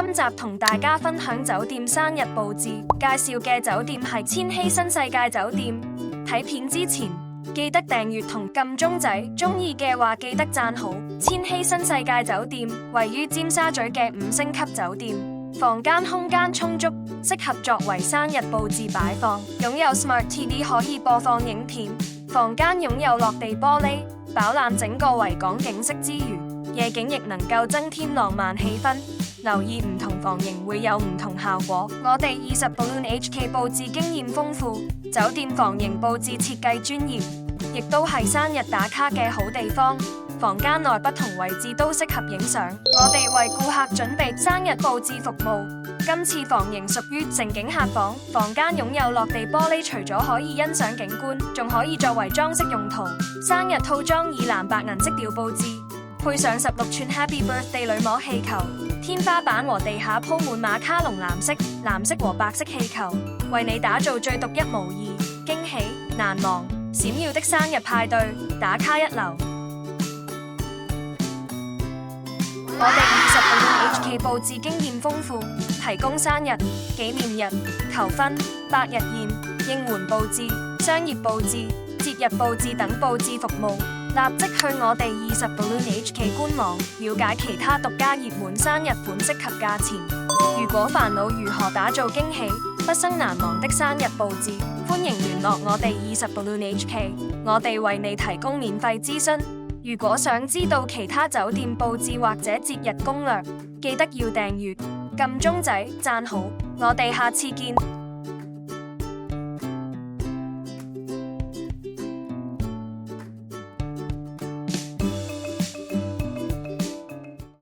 今集同大家分享酒店生日佈置，介紹嘅酒店係千禧新世界酒店。睇片之前記得訂閱同撳鐘仔，鍾意嘅話記得讚好。千禧新世界酒店位於尖沙咀嘅5星級酒店，房間空間充足，適合作為生日佈置擺放。擁有 Smart TV 可以播放影片，房間擁有落地玻璃，飽覽整個維港景色之餘，夜景亦能夠增添浪漫氣氛。留意唔同房型會有唔同效果。我哋20 Balloon HK 佈置經驗豐富，酒店房型佈置設計專業，亦都係生日打卡嘅好地方。房間內不同位置都適合影相。我哋為顧客準備生日佈置服務。今次房型屬於盛景客房，房間擁有落地玻璃，除咗可以欣賞景觀，仲可以作為裝飾用途。生日套裝以藍白銀色調佈置，配上16寸 Happy Birthday 鋁膜氣球，天花板和地下鋪滿馬卡龍藍色和白色氣球，為你打造最獨一無二、驚喜難忘、閃耀的生日派對，打卡一流。我哋20 Balloon HK 佈置經驗豐富，提供生日、紀念日、求婚、百日宴、應援佈置、商業佈置、節日佈置等佈置服務。立即去我哋20 Balloon HK 官網，了解其他獨家熱門生日款式及價錢。如果煩惱如何打造驚喜、畢生難忘的生日佈置，歡迎聯絡我哋20 Balloon HK， 我哋為你提供免費諮詢。如果想知道其他酒店佈置或者節日攻略，記得要訂閱、撳鐘仔、讚好。我哋下次見。